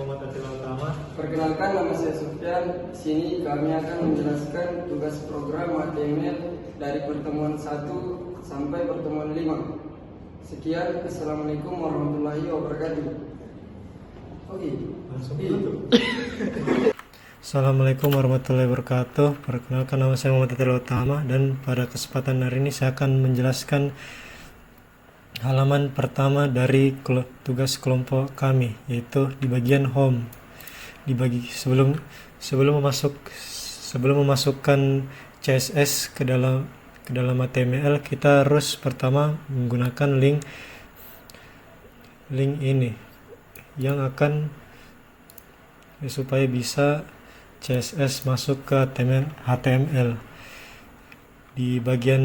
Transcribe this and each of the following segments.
Muhammad Atila Utama. Perkenalkan, nama saya Sufyan. Di sini kami akan menjelaskan tugas program HTML dari pertemuan 1 sampai pertemuan 5. Sekian, Assalamualaikum warahmatullahi wabarakatuh. Oke. Assalamualaikum warahmatullahi wabarakatuh. Perkenalkan, nama saya Muhammad Atila Utama, dan pada kesempatan hari ini saya akan menjelaskan halaman pertama dari tugas kelompok kami, yaitu di bagian home. Sebelum memasukkan CSS ke dalam HTML, kita harus pertama menggunakan link ini yang akan supaya bisa CSS masuk ke HTML. Di bagian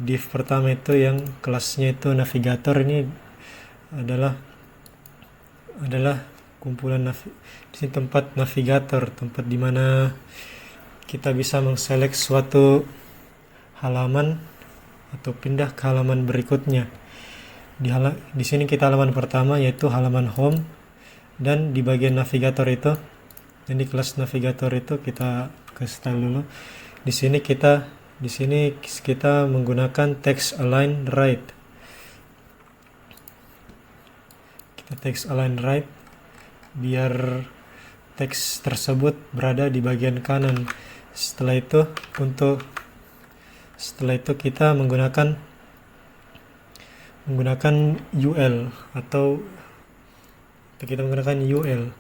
div pertama itu yang kelasnya itu navigator, ini adalah kumpulan di sini tempat navigator, tempat dimana kita bisa mengselect suatu halaman atau pindah ke halaman berikutnya. Di sini kita halaman pertama, yaitu halaman home, dan di bagian navigator itu, dan di kelas navigator itu kita ke style dulu. Di sini kita menggunakan text align right. Kita text align right biar teks tersebut berada di bagian kanan. Setelah itu kita menggunakan UL atau kita menggunakan UL.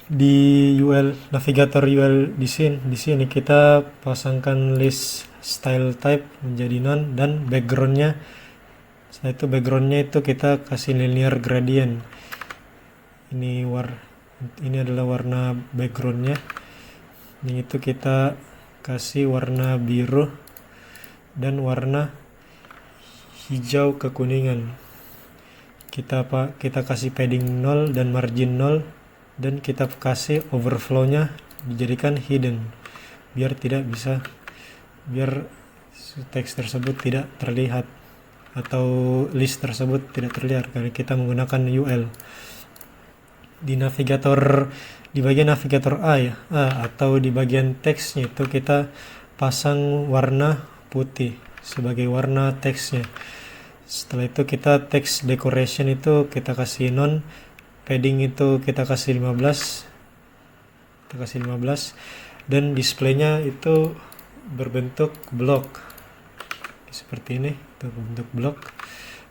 Di UL navigator UL di sini kita pasangkan list style type menjadi none, dan backgroundnya, setelah itu backgroundnya itu kita kasih linear gradient. Ini adalah warna backgroundnya. Ini itu kita kasih warna biru dan warna hijau kekuningan. Kita kasih padding 0 dan margin 0, dan kita kasih overflow-nya dijadikan hidden biar teks tersebut tidak terlihat atau list tersebut tidak terlihat karena kita menggunakan UL. Di bagian navigator A atau di bagian teksnya itu kita pasang warna putih sebagai warna teksnya. Setelah itu kita text decoration itu kita kasih none, padding itu kita kasih 15, dan displaynya itu berbentuk blok seperti ini, itu berbentuk blok,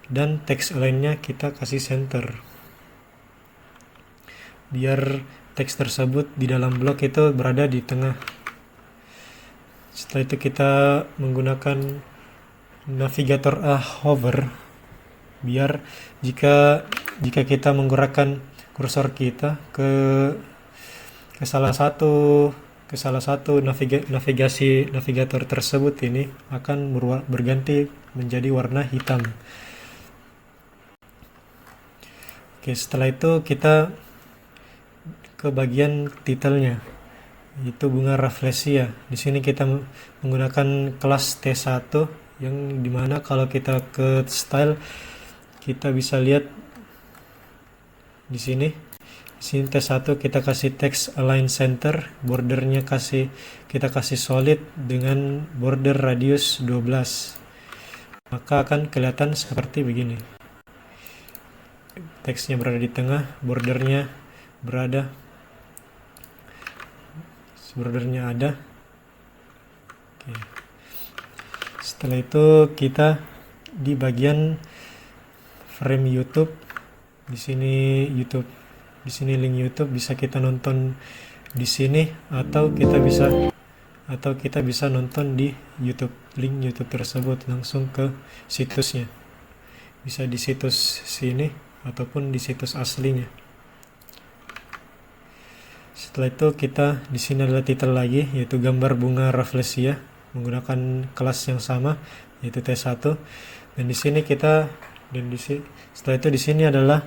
dan text align-nya kita kasih center biar teks tersebut di dalam blok itu berada di tengah. Setelah itu kita menggunakan navigator A hover biar jika kita menggerakkan kursor kita ke salah satu navigator tersebut, ini akan berganti menjadi warna hitam. Oke, setelah itu kita ke bagian titelnya, yaitu bunga rafflesia. Di sini kita menggunakan kelas T1 yang dimana kalau kita ke style kita bisa lihat di sini T1 kita kasih text align center, bordernya kita kasih solid dengan border radius 12, maka akan kelihatan seperti begini. Teksnya berada di tengah, bordernya ada. Oke. Setelah itu kita di bagian frame YouTube, di sini link YouTube bisa kita nonton di sini, atau kita bisa nonton di link YouTube tersebut langsung ke situsnya. Bisa di situs sini ataupun di situs aslinya. Setelah itu kita di sini adalah titel lagi, yaitu gambar bunga rafflesia menggunakan kelas yang sama, yaitu T1. Dan setelah itu di sini adalah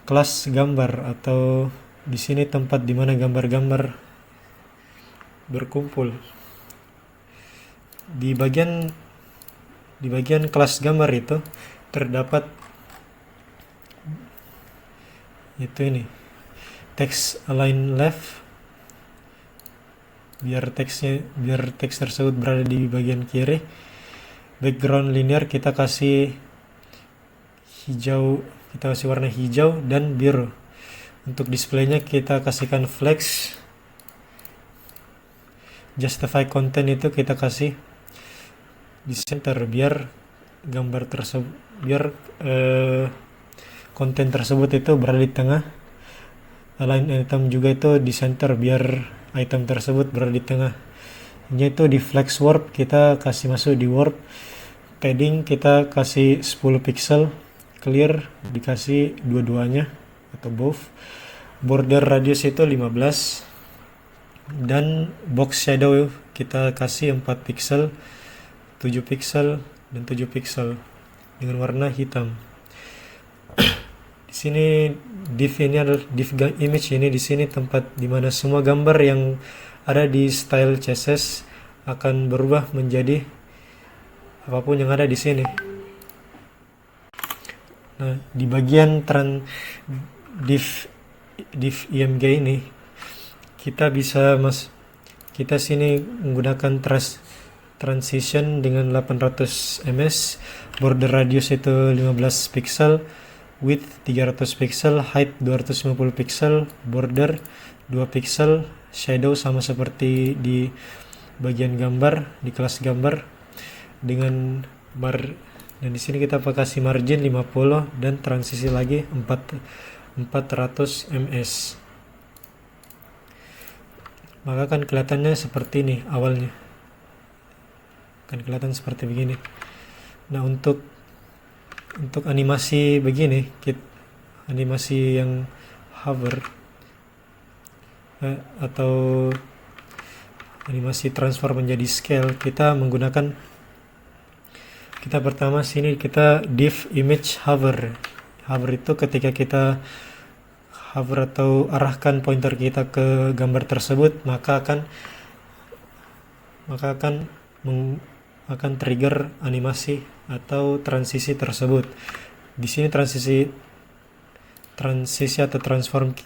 kelas gambar, atau di sini tempat di mana gambar-gambar berkumpul. Di bagian kelas gambar itu terdapat itu ini. text align left, biar teks tersebut berada di bagian kiri. Background linear kita kasih hijau, kita kasih warna hijau dan biru. Untuk displaynya kita kasihkan flex. Justify content itu kita kasih di center biar gambar tersebut, biar konten tersebut itu berada di tengah. Align item juga itu di center biar item tersebut berada di tengah. Ini itu di flex warp kita kasih masuk di warp. Padding kita kasih 10 pixel. Clear dikasih dua-duanya atau both. Border radius itu 15. Dan box shadow kita kasih 4 pixel, 7 pixel dan 7 pixel dengan warna hitam. Di sini div ini adalah div image, ini di sini tempat dimana semua gambar yang ada di style CSS akan berubah menjadi apapun yang ada di sini. Nah, di bagian div img ini kita bisa kita sini menggunakan transition dengan 800 ms, border radius itu 15 pixel, width 300 pixel, height 250 pixel, border 2 pixel, shadow sama seperti di bagian gambar, di kelas gambar dengan dan di sini kita kasih margin 50 dan transisi lagi 400 ms. Maka kan kelihatannya seperti ini awalnya. Kan kelihatan seperti begini. Nah, untuk animasi begini, animasi yang hover atau animasi transform menjadi scale, kita pertama sini kita div image hover. Hover itu ketika kita hover atau arahkan pointer kita ke gambar tersebut, maka akan trigger animasi atau transisi tersebut. Di sini transisi atau transform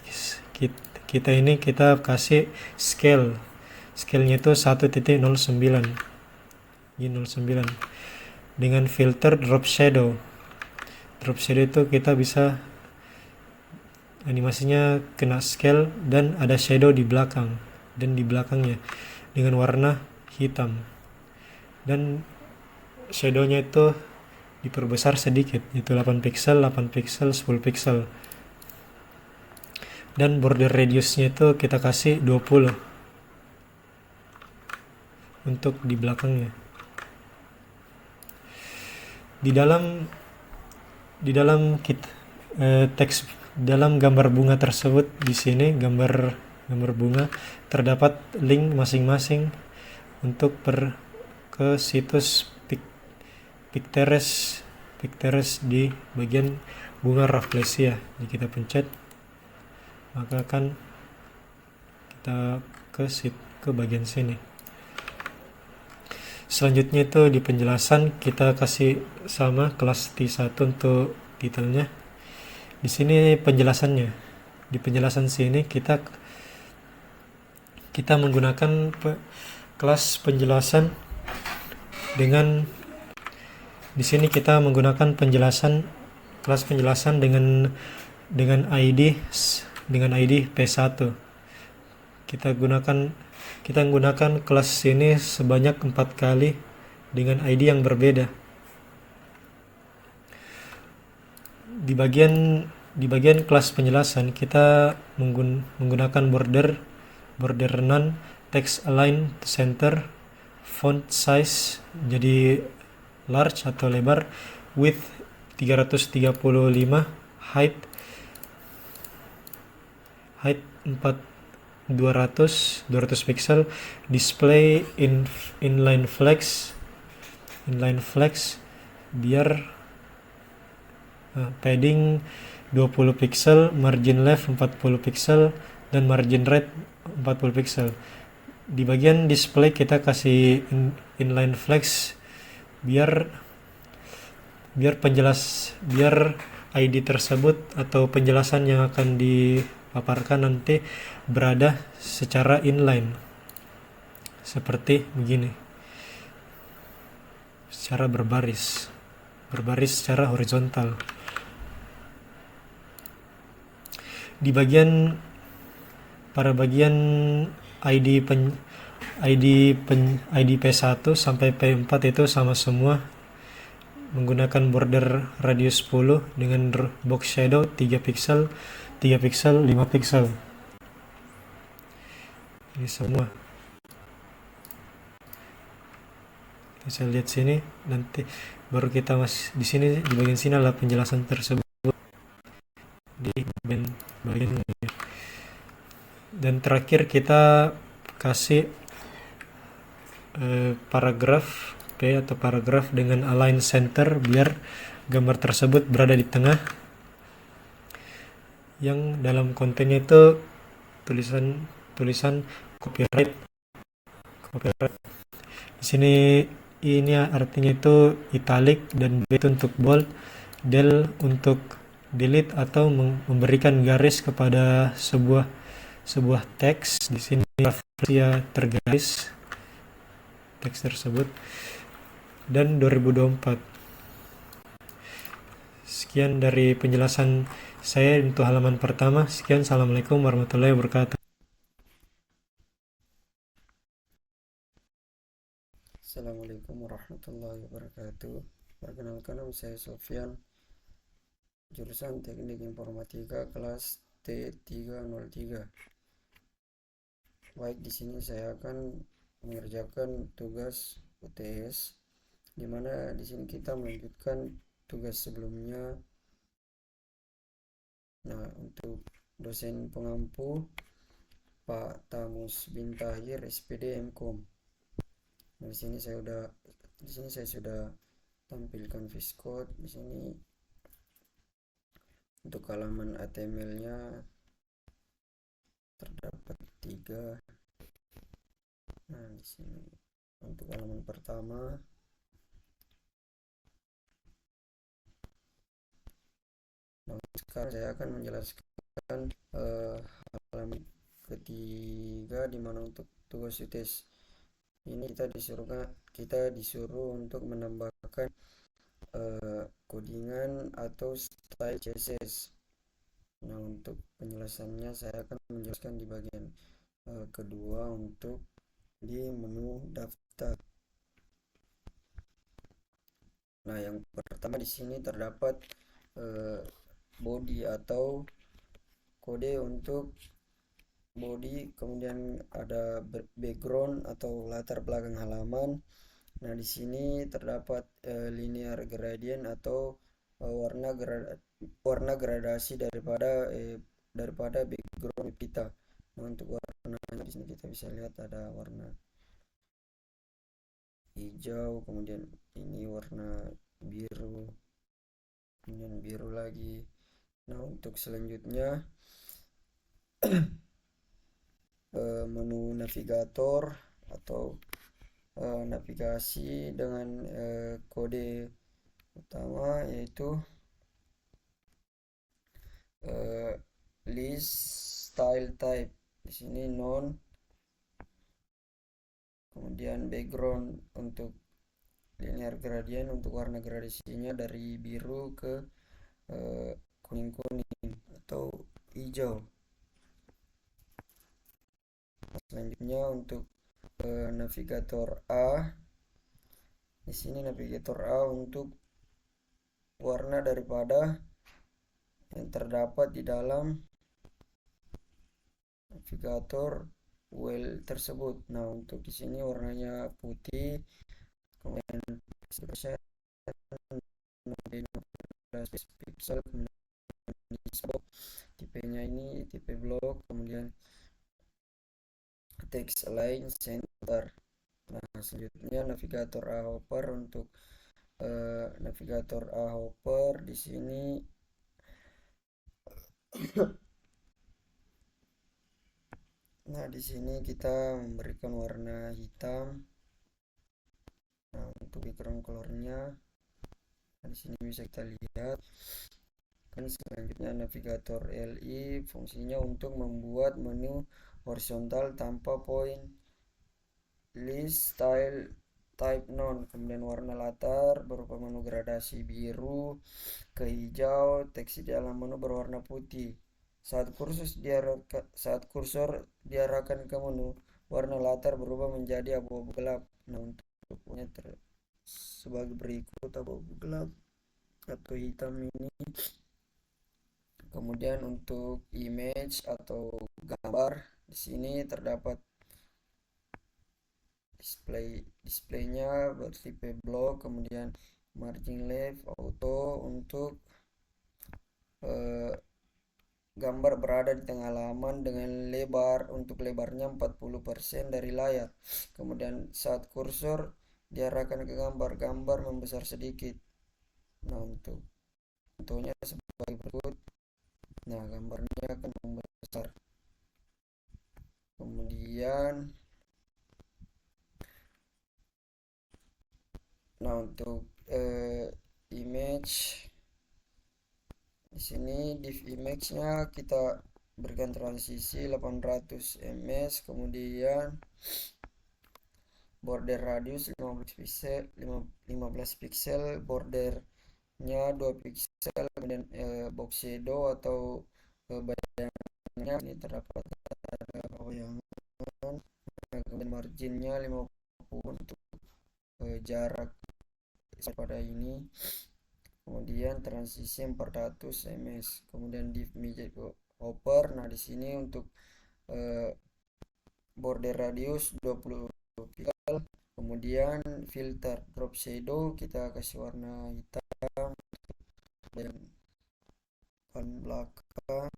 kita ini kita kasih scale. Scale-nya itu 1.09. Ini 09. Dengan filter drop shadow. Drop shadow itu kita bisa animasinya kena scale dan ada shadow di belakang dan di belakangnya dengan warna hitam. Dan shadownya itu diperbesar sedikit, itu 8 pixel, 10 pixel. Dan border radiusnya itu kita kasih 20 untuk di belakangnya. Di dalam teks dalam gambar bunga tersebut, di sini gambar bunga terdapat link masing-masing untuk ke situs Picterest di bagian bunga Rafflesia. Jika kita pencet, maka akan kita ke bagian sini. Selanjutnya itu di penjelasan kita kasih sama kelas T1 untuk titelnya. Di sini penjelasannya. Di penjelasan sini kita menggunakan kelas penjelasan dengan di sini kita menggunakan kelas penjelasan dengan ID P1. Kita menggunakan kelas ini sebanyak 4 kali dengan ID yang berbeda. Di bagian kelas penjelasan kita menggunakan border none, text align to center, font size jadi large atau lebar, width 335, height 200 pixel, display inline flex biar padding 20 pixel, margin left 40 pixel dan margin right 40 pixel. Di bagian display kita kasih inline flex biar ID tersebut atau penjelasan yang akan paparkan nanti berada secara inline seperti begini, secara berbaris secara horizontal. Di bagian ID P1 sampai P4 itu sama semua, menggunakan border radius 10 dengan box shadow 3 pixel, 5 pixel. Ini semua. Bisa lihat sini, nanti baru kita di sini, di bagian sini adalah penjelasan tersebut di bagian ini. Dan terakhir kita kasih paragraf P atau paragraf dengan align center biar gambar tersebut berada di tengah, yang dalam kontennya itu tulisan copyright. Di sini ini artinya itu italic, dan B itu untuk bold, del untuk delete atau memberikan garis kepada sebuah teks. Di sini ya tergaris teks tersebut, dan 2024. Sekian dari penjelasan saya untuk halaman pertama. Sekian, assalamualaikum warahmatullahi wabarakatuh. Assalamualaikum warahmatullahi wabarakatuh. Perkenalkan, nama saya Sofyan, jurusan Teknik Informatika kelas T303. Baik, di sini saya akan mengerjakan tugas UTS, di mana di sini kita melanjutkan tugas sebelumnya. Nah, untuk dosen pengampu Pak Tamus bin Tahir, SPD Mkom. Nah, di sini saya sudah tampilkan Viscode. Di sini untuk halaman HTML-nya terdapat 3. Nah, di sini untuk halaman pertama, nah, sekarang saya akan menjelaskan halaman ketiga, di mana untuk tugas UTS ini kita disuruh untuk menambahkan codingan atau style CSS. Nah, untuk penjelasannya saya akan menjelaskan di bagian kedua, untuk di menu daftar. Nah, yang pertama di sini terdapat body atau kode untuk body, kemudian ada background atau latar belakang halaman. Nah, di sini terdapat linear gradient atau warna gradasi daripada background kita. Nah, untuk warnanya di sini kita bisa lihat ada warna hijau, kemudian ini warna biru, kemudian biru lagi. Nah, untuk selanjutnya menu navigator atau navigasi dengan kode utama, yaitu list style type. Di sini non, kemudian background untuk linear gradient, untuk warna gradasinya dari biru ke kuning-kuning atau hijau. Selanjutnya untuk navigator A. Di sini navigator A untuk warna daripada yang terdapat di dalam navigator well tersebut. Nah, untuk di sini warnanya putih, kemudian pixel, kemudian tipenya ini tipe blok, kemudian text align center. Nah, selanjutnya navigator A hopper. Untuk navigator A hopper di sini nah, di sini kita memberikan warna hitam. Nah, untuk background colornya, nah, di sini bisa kita lihat. Kan selanjutnya Selanjutnya navigator LI, fungsinya untuk membuat menu horizontal tanpa poin, list, style, type none. Kemudian warna latar berupa menu gradasi biru ke hijau, teks di dalam menu berwarna putih. Saat kursor diarahkan ke menu, warna latar berubah menjadi abu-abu gelap. Nah, untuk sebagai berikut abu-abu gelap atau hitam ini. Kemudian untuk image atau gambar, di sini terdapat displaynya bertipe block, kemudian margin left auto untuk gambar berada di tengah halaman dengan lebar, untuk lebarnya 40% dari layar. Kemudian saat kursor diarahkan ke gambar membesar sedikit. Nah, untuk contohnya sebagai berikut. Nah, gambarnya akan membesar. Kemudian untuk image, di sini div image-nya kita berikan transisi 800 ms, kemudian border radius 15 pixel, bordernya 2 pixel, kemudian box shadow atau bayangannya ini terdapat bayangan, kemudian marginnya 50 untuk jarak pada ini. Kemudian transisi 400 ms, kemudian div midget hopper. Nah, di sini untuk border radius 20 pixel, kemudian filter drop shadow kita kasih warna hitam dan belakang.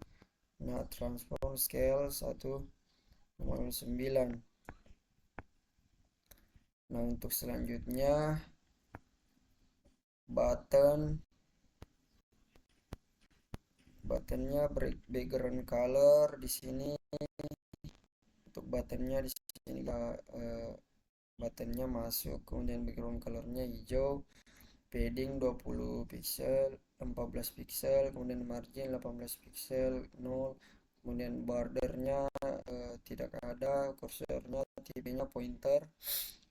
Nah, transform scale 1:9. Nah, untuk selanjutnya buttonnya background color. Di sini untuk buttonnya di sini buttonnya masuk, kemudian background colornya hijau, padding 20 pixel, 14 pixel, kemudian margin 18 pixel 0, kemudian bordernya tidak ada, kursornya tipenya pointer.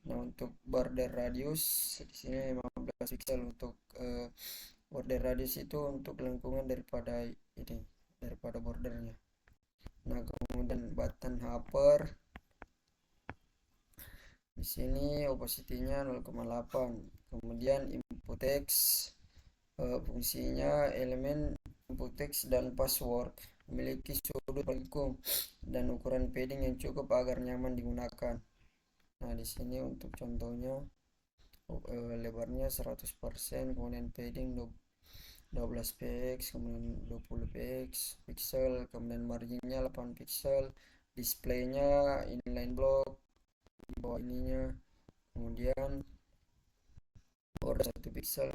Nah, untuk border radius di sini 15 pixel. Untuk border radius itu untuk lengkungan daripada bordernya. Nah, kemudian button hopper di sini opacity-nya 0,8. Kemudian input text, fungsinya elemen input text dan password memiliki sudut melengkung dan ukuran padding yang cukup agar nyaman digunakan. Nah, di sini untuk contohnya lebarnya 100%, kemudian padding 12 px, kemudian 20 px pixel, kemudian marginnya 8 pixel, displaynya inline block di bawah ininya, kemudian border 1 pixel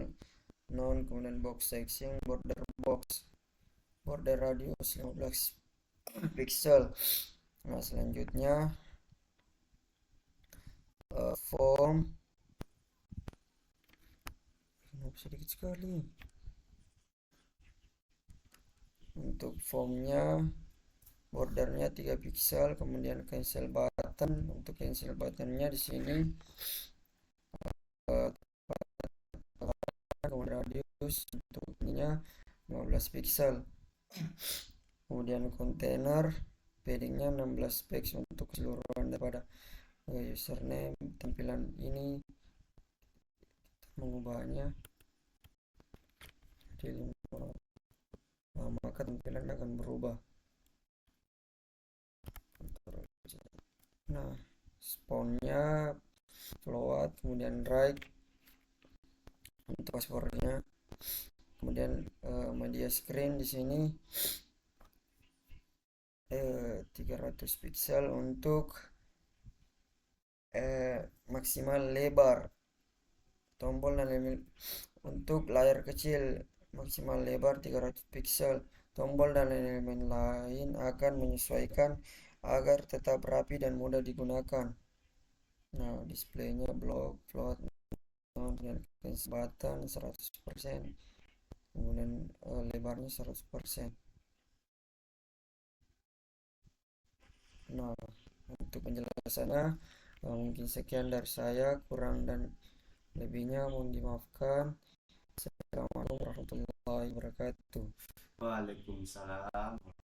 non, kemudian box section border box, border radius 15 pixel. Nah, selanjutnya form sedikit sekali. Untuk formnya bordernya 3 pixel, kemudian cancel button. Untuk cancel buttonnya di sini kemudian radius untuk ininya 15 pixel, kemudian container paddingnya 16 px untuk keseluruhan daripada username. Tampilan ini mengubahnya jadi maka tampilannya akan berubah. Nah, spawnnya float, kemudian right untuk passwordnya, kemudian media screen di sini 300 pixel untuk maksimal lebar tombol dan untuk layar kecil maksimal lebar 300 pixel. Tombol dan elemen lain akan menyesuaikan agar tetap rapi dan mudah digunakan. Nah, displaynya block, float, dan button 100%. kemudian lebarnya 100%. Nah, untuk penjelasannya mungkin sekian dari saya, kurang dan lebihnya mohon dimaafkan. Assalamualaikum warahmatullahi wabarakatuh. Waalaikumsalam.